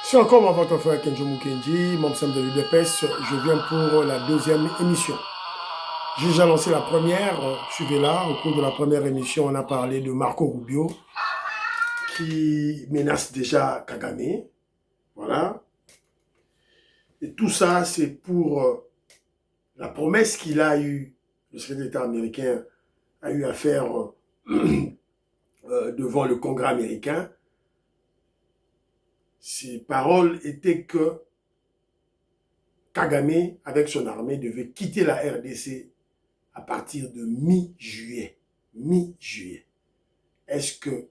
C'est encore moi, votre frère Kenjo Mukenji, membre simple de l'UDPS. Je viens pour la deuxième émission. J'ai déjà lancé la première, suivez-la. Au cours de la première émission, on a parlé de Marco Rubio, qui menace déjà Kagame. Voilà. Et tout ça, c'est pour la promesse qu'il a eue, le secrétaire d'État américain a eu à faire devant le Congrès américain. Ses paroles étaient que Kagame, avec son armée, devait quitter la RDC à partir de mi-juillet. Mi-juillet. Est-ce que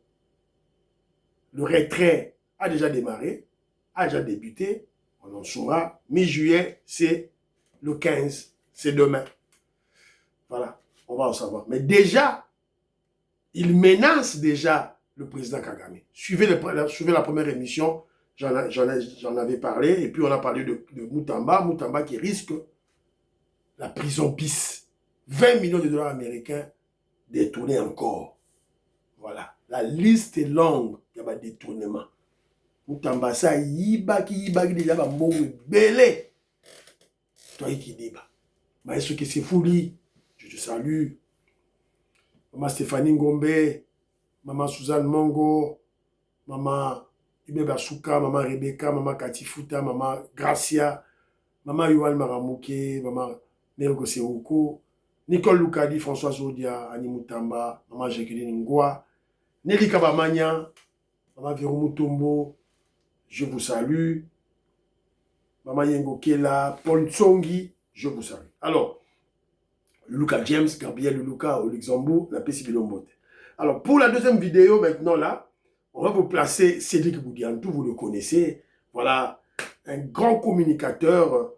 le retrait a déjà démarré, a déjà débuté? On en saura. Mi-juillet, c'est le 15, c'est demain. Voilà, on va en savoir. Mais déjà, il menace déjà le président Kagame. Suivez la première émission, j'en avais parlé, et puis on a parlé de Moutamba. Moutamba qui risque la prison bis. 20 millions de dollars américains détournés encore. Voilà. La liste est longue. Il y a des détournements. Moutamba, ça, yibaki, déjà, belé. Toi, qui débat. Maestro qui c'est fouli. Je te salue. Maman Stéphanie Ngombe. Maman Suzanne Mongo. Maman Ibe Basuka. Maman Rebecca. Maman Katifuta. Maman Gracia. Maman Yohan Maramouke. Maman Nergo Seouko. Nicole Loukadi, François Zodia, Annie Moutamba, Maman Jacqueline Ngoua, Nelly Kabamania, Maman Vérou Moutombo, je vous salue. Maman Yengo Kela, Paul Tsongi, je vous salue. Alors, Lucas James, Gabriel Lucas au Luxembourg, la PCB Lombote. Alors, pour la deuxième vidéo, maintenant là, on va vous placer Cédric Boudiantou, vous le connaissez. Voilà, un grand communicateur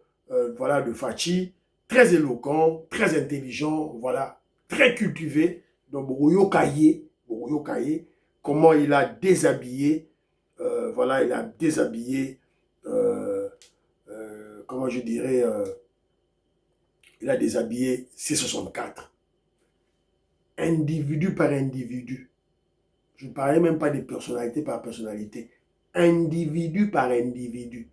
voilà, de Fachi. Très éloquent, très intelligent, voilà, très cultivé. Donc, Boroyo Kaye, comment il a déshabillé, voilà, il a déshabillé, comment je dirais, il a déshabillé C64. Individu par individu. Je ne parlais même pas de personnalité par personnalité. Individu par individu.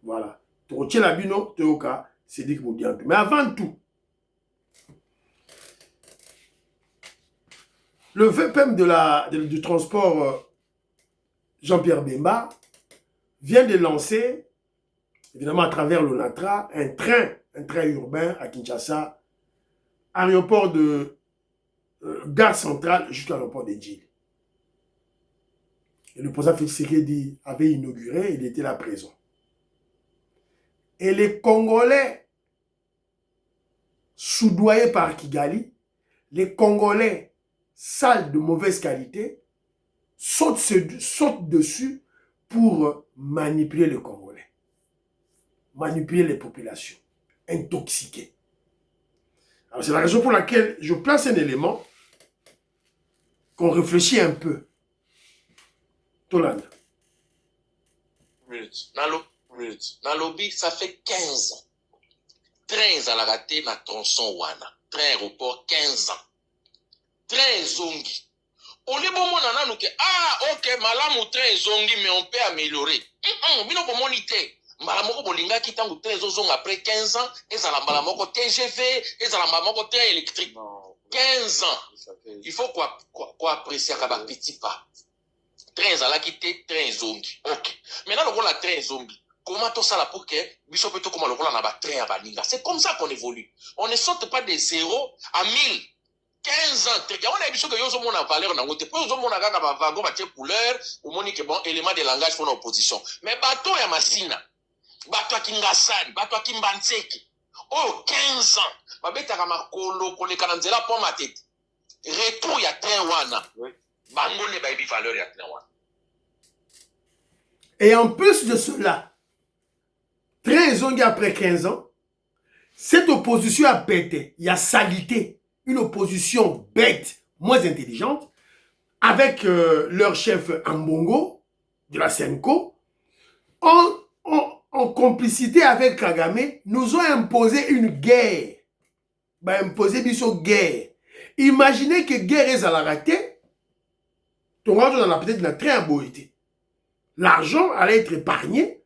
Voilà. Toroche Labino, Teoka. Cédric Boudiantou. Mais avant tout, le VPM du transport Jean-Pierre Bemba vient de lancer, évidemment à travers l'ONATRA, un train urbain à Kinshasa, aéroport de gare centrale jusqu'à l'aéroport de Djil. Et le président Félix Tshisekedi avait inauguré, il était là présent. Et les Congolais, soudoyés par Kigali, les Congolais, sales de mauvaise qualité, sautent dessus pour manipuler les Congolais, manipuler les populations, intoxiquer. Alors c'est la raison pour laquelle je place un élément qu'on réfléchit un peu. Tolanda. Dans lobby, ça fait 15 ans. 13 à la raté, na tronçon wana. Train aéroport, 15 ans. 13 zongi. On les bon mon que ok, malamu train zongi, mais on peut améliorer. Bino bon monité. Malamoko bolinga qui tangu 13 zongi après 15 ans, et ça la malamoko TGV, et ça la malamoko train électrique. 15 ans. Il faut quoi apprécier à un petit pas. 13 à la quitté, 13 zongi. Ok. Maintenant, on a 13 zongi. Comment tout ça là pour que Bishop et tout comment le rôle en train à Baninga. C'est comme ça qu'on évolue. On ne saute pas de 0 à 1000. 15 ans. On a Bishop que yo mon valeur na ngote. Pour yo mon aga ba vago ba couleur ou moni que bon élément de langage pour l'opposition. Mais bateau ya masina. Bateau kingasani, bateau kimbanseki. Oh 15 ans. Ba beta ka makolo koleka na nzela po matete. Retour ya train wana. Bango ne ba bi valeur ya train wana. Et en plus de cela, 13 ans après 15 ans, cette opposition a pété, il y a salité, une opposition bête, moins intelligente, avec leur chef Ambongo, de la Senko, en complicité avec Kagame, nous ont imposé une guerre. Bah, imposé une guerre. Imaginez que guerre est à la raté, ton retour dans la peut-être la très aboité. l'argent allait être épargné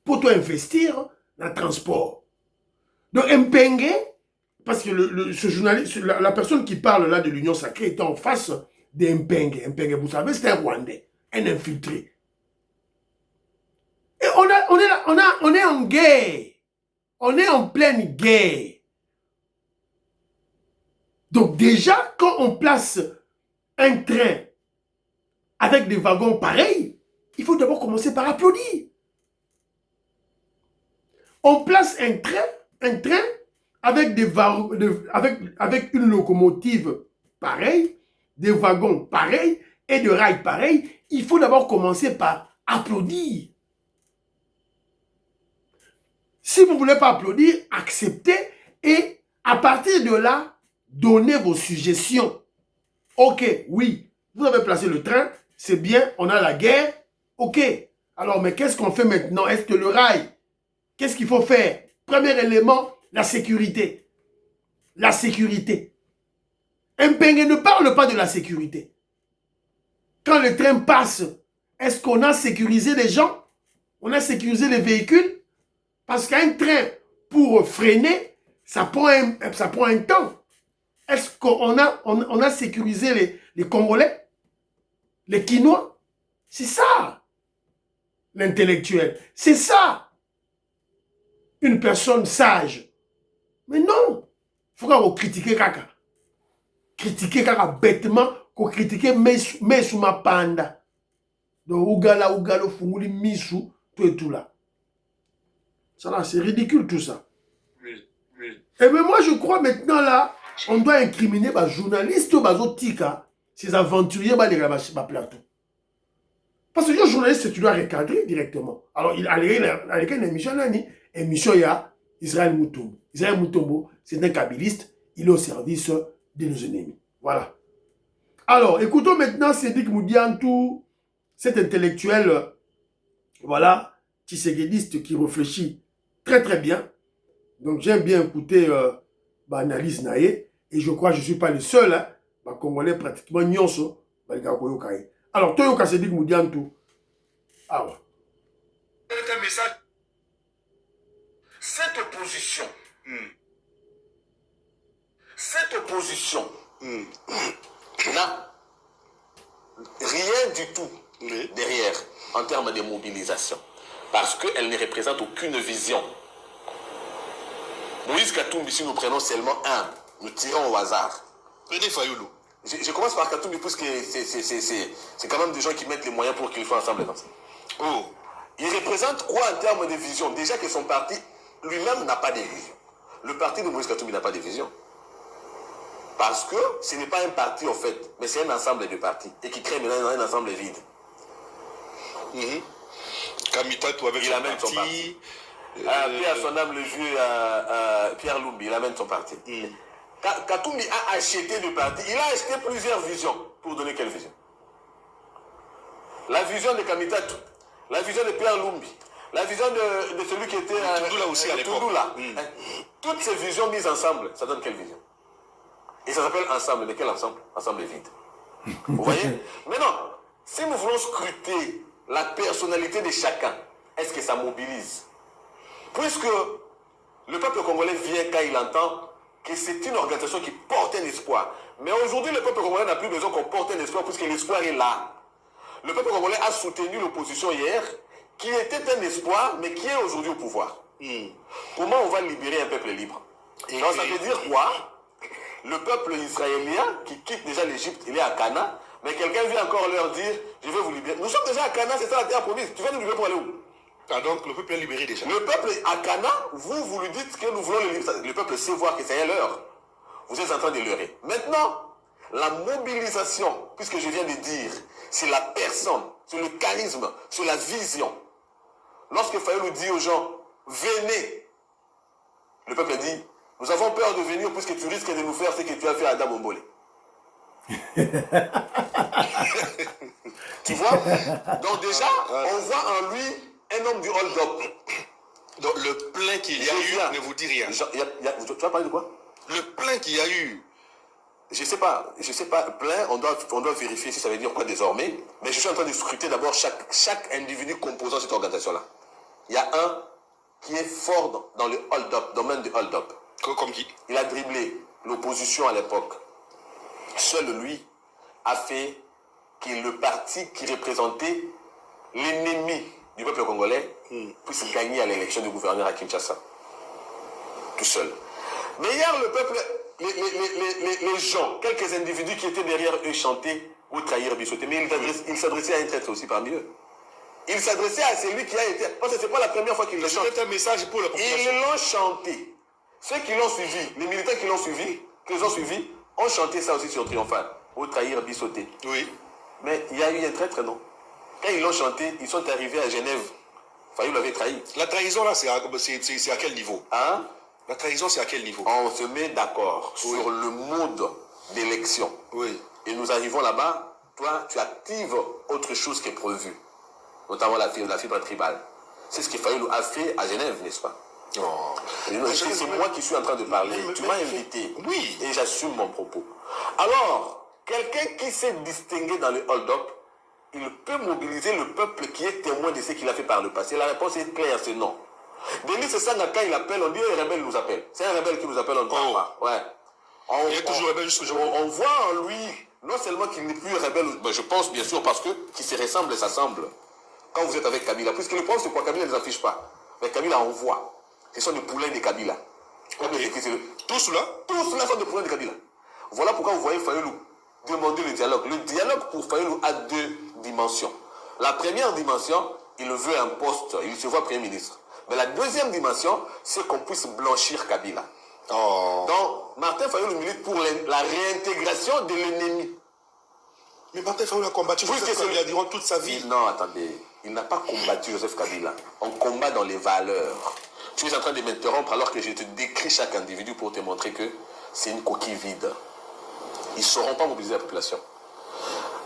pour toi investir dans le transport. Donc Mpenge, parce que ce journaliste, la personne qui parle là de l'Union sacrée était en face de Mpenge. Mpenge, vous savez, c'est un Rwandais, un infiltré. Et on est en guerre. On est en pleine guerre. Donc déjà, quand on place un train avec des wagons pareils, il faut d'abord commencer par applaudir. On place un train avec, avec une locomotive pareille, des wagons pareils et des rails pareils. Il faut d'abord commencer par applaudir. Si vous ne voulez pas applaudir, acceptez et à partir de là, donnez vos suggestions. Ok, oui, vous avez placé le train, c'est bien, on a la guerre. Ok, alors mais qu'est-ce qu'on fait maintenant? Est-ce que le rail, qu'est-ce qu'il faut faire? Premier élément, la sécurité. La sécurité. Mpenge ne parle pas de la sécurité. Quand le train passe, est-ce qu'on a sécurisé les gens? On a sécurisé les véhicules? Parce qu'un train, pour freiner, ça prend un temps. Est-ce qu'on a sécurisé les Congolais? Les Quinois? C'est ça, l'intellectuel. C'est ça, une personne sage. Mais non, il faut qu'on critique Kaka. Critiquer Kaka bêtement, qu'on critique Mesuma Panda. Donc, Ougalo, Funguli, Misu, tout et tout là. Ça là, c'est ridicule tout ça. Oui. Et bien moi, je crois maintenant là, on doit incriminer les journalistes ou les autres, ces aventuriers, les plateau. Parce que les journaliste, tu dois recadrer directement. Alors, il a une émission là, émission il y a Israël Mutombo. Israël Mutombo, c'est un kabiliste, il est au service de nos ennemis. Voilà. Alors, écoutons maintenant Cédric Moudiantou, cet intellectuel, voilà, tshisekedi qui réfléchit très très bien. Donc j'aime bien écouter l'analyse naïe. Et je crois que je ne suis pas le seul, hein, Congolais pratiquement nyonso, alors, Toyoka Cédric Moudiantou. Ah ouais. Un message. Cette opposition, n'a rien du tout derrière en termes de mobilisation. Parce qu'elle ne représente aucune vision. Moïse Katumbi, si nous prenons seulement un, nous tirons au hasard. Prenez Fayoulou. Je commence par Katumbi parce que c'est quand même des gens qui mettent les moyens pour qu'ils soient ensemble. Oh. Il représente quoi en termes de vision? Déjà que son parti lui-même n'a pas de vision. Le parti de Moïse Katumbi n'a pas de vision. Parce que ce n'est pas un parti en fait, mais c'est un ensemble de partis et qui crée maintenant un ensemble vide. Kamitatou avec il amène son parti. Pierre son âme, le vieux Pierre Lumbi, il amène son parti. Katumbi a acheté le parti. Il a acheté plusieurs visions. Pour donner quelle vision? La vision de Kamitatou, la vision de Pierre Lumbi, la vision de celui qui était Toudoula aussi à l'époque. Toutes ces visions mises ensemble, ça donne quelle vision? Et ça s'appelle ensemble. Mais quel ensemble? Ensemble vide. Vous voyez? Maintenant, si nous voulons scruter la personnalité de chacun, est-ce que ça mobilise? Puisque le peuple congolais vient quand il entend que c'est une organisation qui porte un espoir. Mais aujourd'hui, le peuple congolais n'a plus besoin qu'on porte un espoir puisque l'espoir est là. Le peuple congolais a soutenu l'opposition hier, qui était un espoir, mais qui est aujourd'hui au pouvoir. Comment on va libérer un peuple libre? Donc ça veut dire quoi? Le peuple israélien qui quitte déjà l'Égypte, il est à Cana, mais quelqu'un vient encore leur dire, je vais vous libérer. Nous sommes déjà à Cana, c'est ça la terre promise. Tu vas nous libérer pour aller où? Ah, donc le peuple est libéré déjà. Le peuple à Cana, vous lui dites que nous voulons le libérer. Le peuple sait voir que c'est l'heure. Vous êtes en train de leurrer. Maintenant, la mobilisation, puisque je viens de dire, c'est la personne, c'est le charisme, c'est la vision. Lorsque Fayoulou dit aux gens, venez, le peuple dit, nous avons peur de venir puisque tu risques de nous faire ce que tu as fait à Adam Ombole. Tu vois? Donc déjà, on voit en lui un homme du hold-up. Donc le plein qu'il y a eu ne vous dit rien. Tu vas parler de quoi? Le plein qu'il y a eu je sais pas, plein, on doit vérifier si ça veut dire quoi désormais, mais je suis en train de scruter d'abord chaque individu composant cette organisation-là. Il y a un qui est fort dans le hold-up, domaine du hold-up. Comme qui? Il a dribblé l'opposition à l'époque. Seul lui a fait que le parti qui représentait l'ennemi du peuple congolais puisse gagner à l'élection du gouverneur à Kinshasa. Tout seul. Mais hier, le peuple, les gens, quelques individus qui étaient derrière eux chantaient ou trahir Bissoté, mais il s'adressait à un traître aussi parmi eux. Il s'adressait à celui qui a été... Parce que ce n'est pas la première fois qu'il le chante. C'était un message pour la population. Ils l'ont chanté. Ceux qui l'ont suivi, les militants qui l'ont suivi, ont chanté ça aussi sur Triomphal. Ou trahir Bissoté. Oui. Mais il y a eu un traître, non? Quand ils l'ont chanté, ils sont arrivés à Genève. Fayou l'avait trahi. La trahison, là, c'est à quel niveau? Hein? La trahison, c'est à quel niveau? On se met d'accord sur le mode d'élection. Oui. Et nous arrivons là-bas, toi, tu actives autre chose qui est prévu. Notamment la fibre tribale. C'est ce que Fayou a fait à Genève, n'est-ce pas? Oh. C'est moi qui suis en train de parler. Tu m'as invité. Oui. Et j'assume mon propos. Alors, quelqu'un qui s'est distingué dans le hold-up, il peut mobiliser le peuple qui est témoin de ce qu'il a fait par le passé. La réponse est claire, c'est non. Denis Sangaka, il appelle, on dit un rebelle nous appelle. C'est un rebelle qui nous appelle, on ne parle pas. Ouais. Il est toujours rebelle jusqu'aujourd'hui. On voit en lui, non seulement qu'il n'est plus rebelle, mais je pense bien sûr parce que qui se ressemble et s'assemble. Quand vous êtes avec Kabila, puisque le problème c'est quoi? Kabila ne les affiche pas. Mais Kabila envoie. Ce sont des poulains de Kabila. Okay. Tous là? Tous là sont des poulains de Kabila. Voilà pourquoi vous voyez Fayulu demander le dialogue. Le dialogue pour Fayulu a deux dimensions. La première dimension, il veut un poste, il se voit Premier ministre. Mais la deuxième dimension, c'est qu'on puisse blanchir Kabila. Oh. Donc, Martin Fayulu milite pour la réintégration de l'ennemi. Mais Martin Fayulu a combattu Joseph Kabila durant toute sa vie. Non, attendez. Il n'a pas combattu Joseph Kabila. On combat dans les valeurs. Tu es en train de m'interrompre alors que je te décris chaque individu pour te montrer que c'est une coquille vide. Ils ne sauront pas mobiliser la population.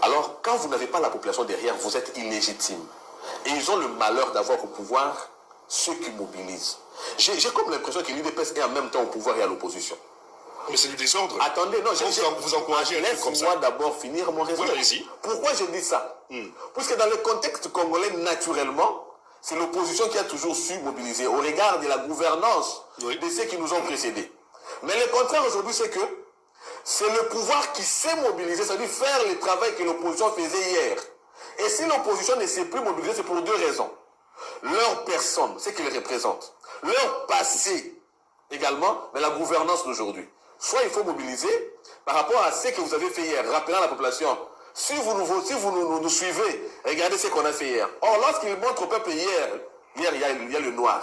Alors, quand vous n'avez pas la population derrière, vous êtes illégitime. Et ils ont le malheur d'avoir au pouvoir ceux qui mobilisent. J'ai comme l'impression que l'UDPS est en même temps au pouvoir et à l'opposition. Mais c'est du désordre. Attendez, non, vous encouragez un truc comme ça. Laisse-moi d'abord finir mon raisonnement. Oui, pourquoi je dis ça? Puisque dans le contexte congolais, naturellement, c'est l'opposition qui a toujours su mobiliser au regard de la gouvernance de ceux qui nous ont précédés. Mais le contraire aujourd'hui, c'est que c'est le pouvoir qui sait mobiliser, c'est-à-dire faire le travail que l'opposition faisait hier. Et si l'opposition ne sait plus mobiliser, c'est pour deux raisons. Leur personne, ce qu'ils représentent, leur passé également, mais la gouvernance d'aujourd'hui. Soit il faut mobiliser par rapport à ce que vous avez fait hier, rappelant à la population, si vous nous suivez, regardez ce qu'on a fait hier. Or, lorsqu'il montre au peuple hier, il y a le noir.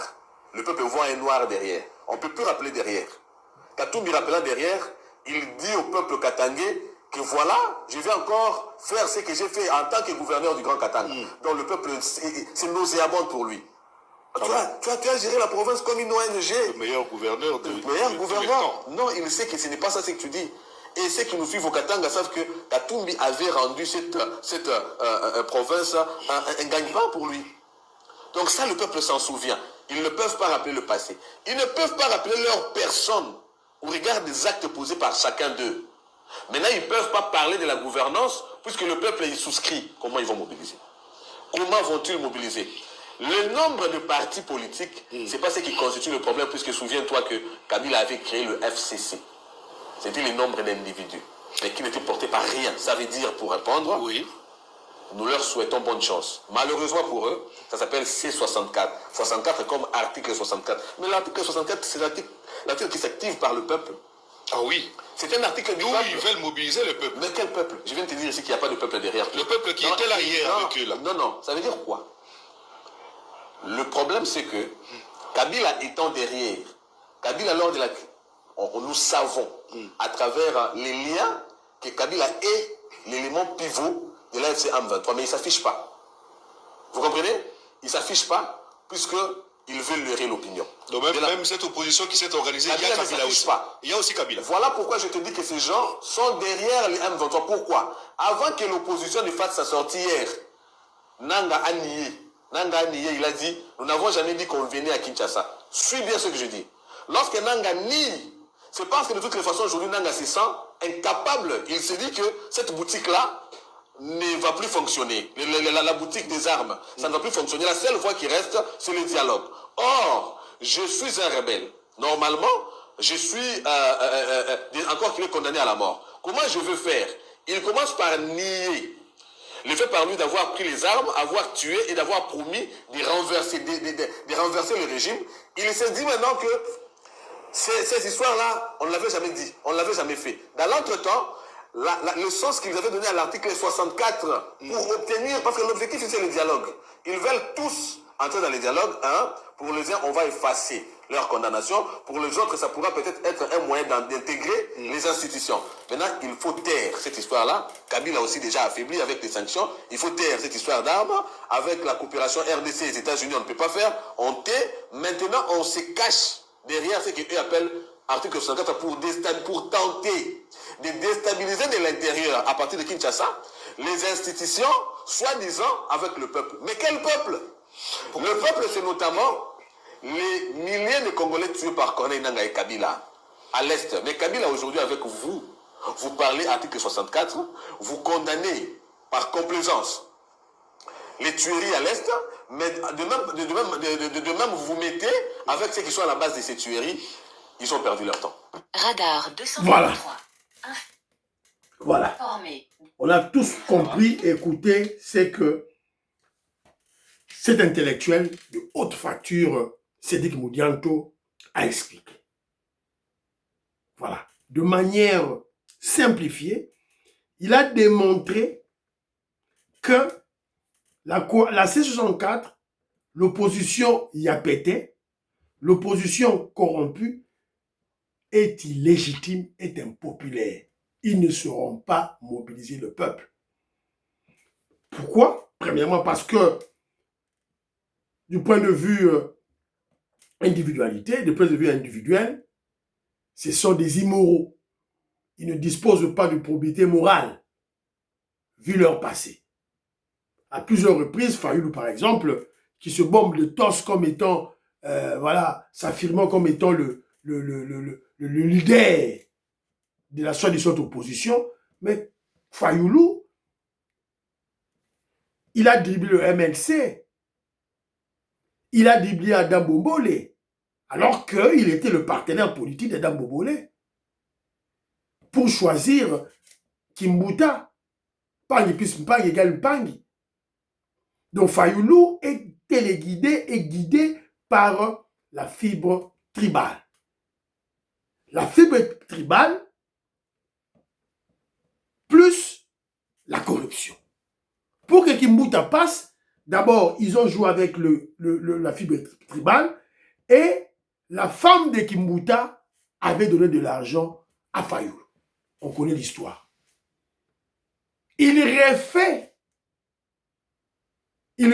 Le peuple voit un noir derrière. On ne peut plus rappeler derrière. Katumbi rappelant derrière, il dit au peuple katangais que voilà, je vais encore faire ce que j'ai fait en tant que gouverneur du Grand Katanga. Donc le peuple, c'est nauséabond pour lui. Tu as géré la province comme une ONG. Le meilleur gouverneur de... Le meilleur gouverneur. Non, il sait que ce n'est pas ça ce que tu dis. Et ceux qui nous suivent au Katanga savent que Katumbi avait rendu cette province un gagne-pain pour lui. Donc ça, le peuple s'en souvient. Ils ne peuvent pas rappeler le passé. Ils ne peuvent pas rappeler leur personne au regard des actes posés par chacun d'eux. Maintenant, ils ne peuvent pas parler de la gouvernance puisque le peuple est souscrit. Comment ils vont mobiliser? Comment vont-ils mobiliser? Le nombre de partis politiques, ce n'est pas ce qui constitue le problème puisque souviens-toi que Kabila avait créé le FCC. C'était le nombre d'individus, mais qui n'étaient portés par rien. Ça veut dire, pour répondre, oui, nous leur souhaitons bonne chance. Malheureusement pour eux, ça s'appelle C64. 64 comme article 64. Mais l'article 64, c'est l'article qui s'active par le peuple. Ah oui. C'est un article du peuple. peuple. Ils veulent mobiliser le peuple. Mais quel peuple? Je viens de te dire ici qu'il n'y a pas de peuple derrière. Le peuple qui était là hier avec eux là. Non. Ça veut dire quoi? Le problème, c'est que Kabila étant derrière, Kabila lors de la... nous savons, à travers les liens, que Kabila est l'élément pivot de l'AFC M23, mais il ne s'affiche pas. Vous comprenez? Il ne s'affiche pas, puisqu'il veut leurrer l'opinion. Donc même cette opposition qui s'est organisée, il y a Kabila aussi. Il y a aussi Kabila. Voilà pourquoi je te dis que ces gens sont derrière les M23. Pourquoi? Avant que l'opposition ne fasse sa sortie hier, Nanga a nié, il a dit, nous n'avons jamais dit qu'on venait à Kinshasa. Suis bien ce que je dis. Lorsque Nanga nie, c'est parce que de toutes les façons, aujourd'hui, Nanga se sent incapable, il se dit que cette boutique-là ne va plus fonctionner. La boutique des armes, ça ne va plus fonctionner. La seule voie qui reste, c'est le dialogue. Or, je suis un rebelle. Normalement, je suis encore qu'il est condamné à la mort. Comment je veux faire? Il commence par nier le fait par lui d'avoir pris les armes, avoir tué et d'avoir promis de renverser le régime. Il se dit maintenant que ces histoires-là, on ne l'avait jamais dit, on ne l'avait jamais fait. Dans l'entretemps, le sens qu'ils avaient donné à l'article 64 pour obtenir, parce que l'objectif c'est le dialogue. Ils veulent tous entrer dans le dialogue. Pour les uns, on va effacer leur condamnation. Pour les autres, ça pourra peut-être être un moyen d'intégrer les institutions. Maintenant, il faut taire cette histoire-là. Kabila a aussi déjà affaibli avec les sanctions. Il faut taire cette histoire d'armes. Avec la coopération RDC et les États-Unis, on ne peut pas faire. On tait. Maintenant, on se cache derrière ce qu'eux appellent article 64 pour tenter de déstabiliser de l'intérieur, à partir de Kinshasa, les institutions, soi-disant avec le peuple. Mais quel peuple? Le peuple, c'est notamment les milliers de Congolais tués par Corneille Nangaa et Kabila à l'Est. Mais Kabila, aujourd'hui, avec vous, vous parlez article 64, vous condamnez par complaisance les tueries à l'Est, mais de même, vous vous mettez avec ceux qui sont à la base de ces tueries, ils ont perdu leur temps. Radar 223. Voilà. Voilà. Formé. On a tous compris, écoutez, c'est que cet intellectuel de haute facture, Sédic Moudianto, a expliqué. Voilà. De manière simplifiée, il a démontré que la C64, l'opposition y a pété, l'opposition corrompue est illégitime, est impopulaire. Ils ne seront pas mobiliser le peuple. Pourquoi? Premièrement, parce que du point de vue individualité, du point de vue individuel, ce sont des immoraux. Ils ne disposent pas de probité morale, vu leur passé. À plusieurs reprises, Fayoulou, par exemple, qui se bombe le torse comme étant, voilà, s'affirmant comme étant le leader de la soi-disant opposition, mais Fayoulou, il a dribblé le MLC, il a dribblé Adam Bombole, alors qu'il était le partenaire politique d'Adam Bombole, pour choisir Kimbuta, Pangi plus Mpangi égale Mpangi. Donc Fayoulou est téléguidé et guidé par la fibre tribale. La fibre tribale plus la corruption. Pour que Kimbuta passe, d'abord, ils ont joué avec la fibre tribale et la femme de Kimbuta avait donné de l'argent à Fayoulou. On connaît l'histoire. Il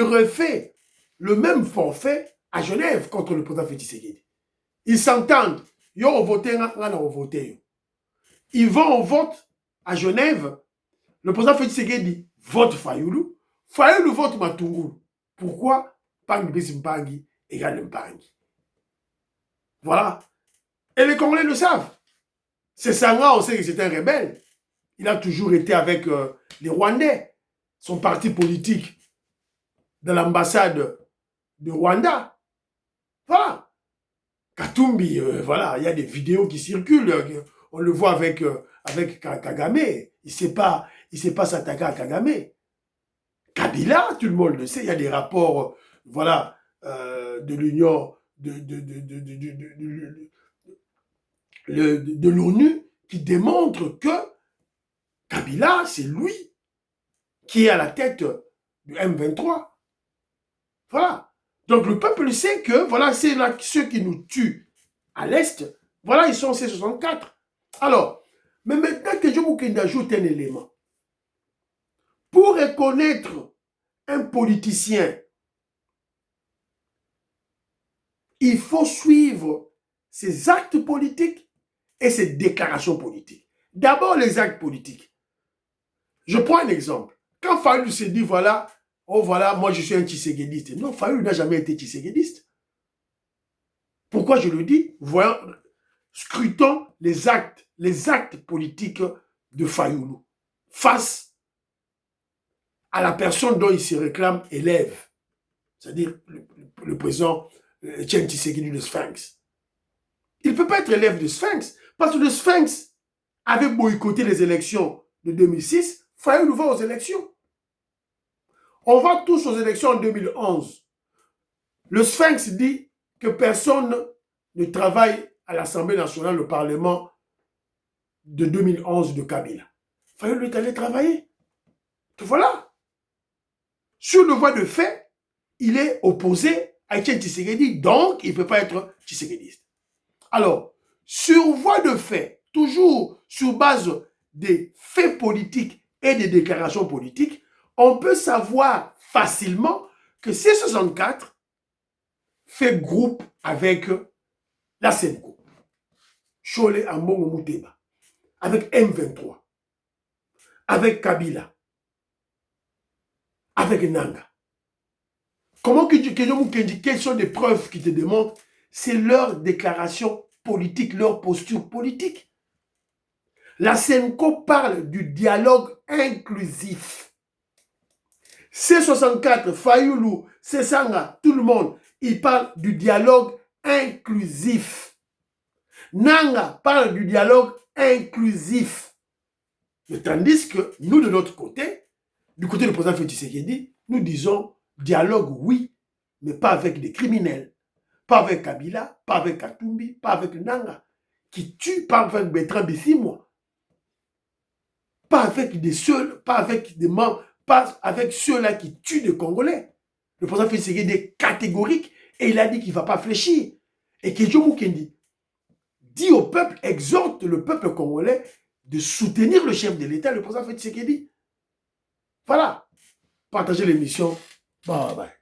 refait le même forfait à Genève contre le président Félix Tshisekedi. Ils s'entendent. Ils ont voté, ils vont au vote à Genève. Le président Félix Tshisekedi vote Fayoulou. Fayoulou vote Matungulu. Pourquoi? Pangi bis Mpangi égale Mpangi. Voilà. Et les Congolais le savent. C'est Sanga, on sait que c'est un rebelle. Il a toujours été avec les Rwandais. Son parti politique dans l'ambassade de Rwanda. Voilà. Katumbi, voilà, il y a des vidéos qui circulent. On le voit avec Kagame. Il ne sait pas s'attaquer à Kagame. Kabila, tout le monde le sait, il y a des rapports, voilà, de l'Union, de l'ONU qui démontrent que Kabila, c'est lui qui est à la tête du M23. Voilà. Donc le peuple sait que, voilà, c'est là ceux qui nous tuent à l'Est, voilà, ils sont C64. Alors, mais maintenant que je vous ajoute un élément, pour reconnaître un politicien, il faut suivre ses actes politiques et ses déclarations politiques. D'abord, les actes politiques. Je prends un exemple. Quand Fayoulou se dit, voilà, oh voilà, moi je suis un tshisekidiste. Non, Fayoulou n'a jamais été tshisekidiste. Pourquoi je le dis? Voyons, scrutons les actes politiques de Fayoulou face à la personne dont il se réclame élève, c'est-à-dire le président Etienne Tshisekedi de Sphinx. Il ne peut pas être élève de Sphinx, parce que le Sphinx avait boycotté les élections de 2006, Fayoulou va aux élections. On va tous aux élections en 2011. Le Sphinx dit que personne ne travaille à l'Assemblée nationale, le Parlement de 2011 de Kabila. Fayoulou est allé travailler. Et voilà. Sur le voie de fait, il est opposé à Etienne Tshisekedi, donc il ne peut pas être tshisekidiste. Alors, sur voie de fait, toujours sur base des faits politiques et des déclarations politiques, on peut savoir facilement que C64 fait groupe avec la Senko, Chole Ambongo Mouteba, avec M23, avec Kabila, avec Nanga. Quelles sont les preuves qui te démontrent? C'est leur déclaration politique, leur posture politique. La Senko parle du dialogue inclusif. C64, Fayoulou, Sesanga, tout le monde, ils parlent du dialogue inclusif. Nanga parle du dialogue inclusif. Mais tandis que nous, de notre côté, du côté du président Félix Tshisekedi, nous disons dialogue, oui, mais pas avec des criminels. Pas avec Kabila, pas avec Katumbi, pas avec Nanga, qui tue, pas avec Bertrand Bisimwa. Pas avec des seuls, pas avec des membres, pas avec ceux-là qui tuent des Congolais. Le président Félix Tshisekedi est catégorique et il a dit qu'il ne va pas fléchir. Et Kedjo Mukendi dit au peuple, exhorte le peuple congolais de soutenir le chef de l'État, le président Félix Tshisekedi. Voilà. Partagez l'émission. Bye bye.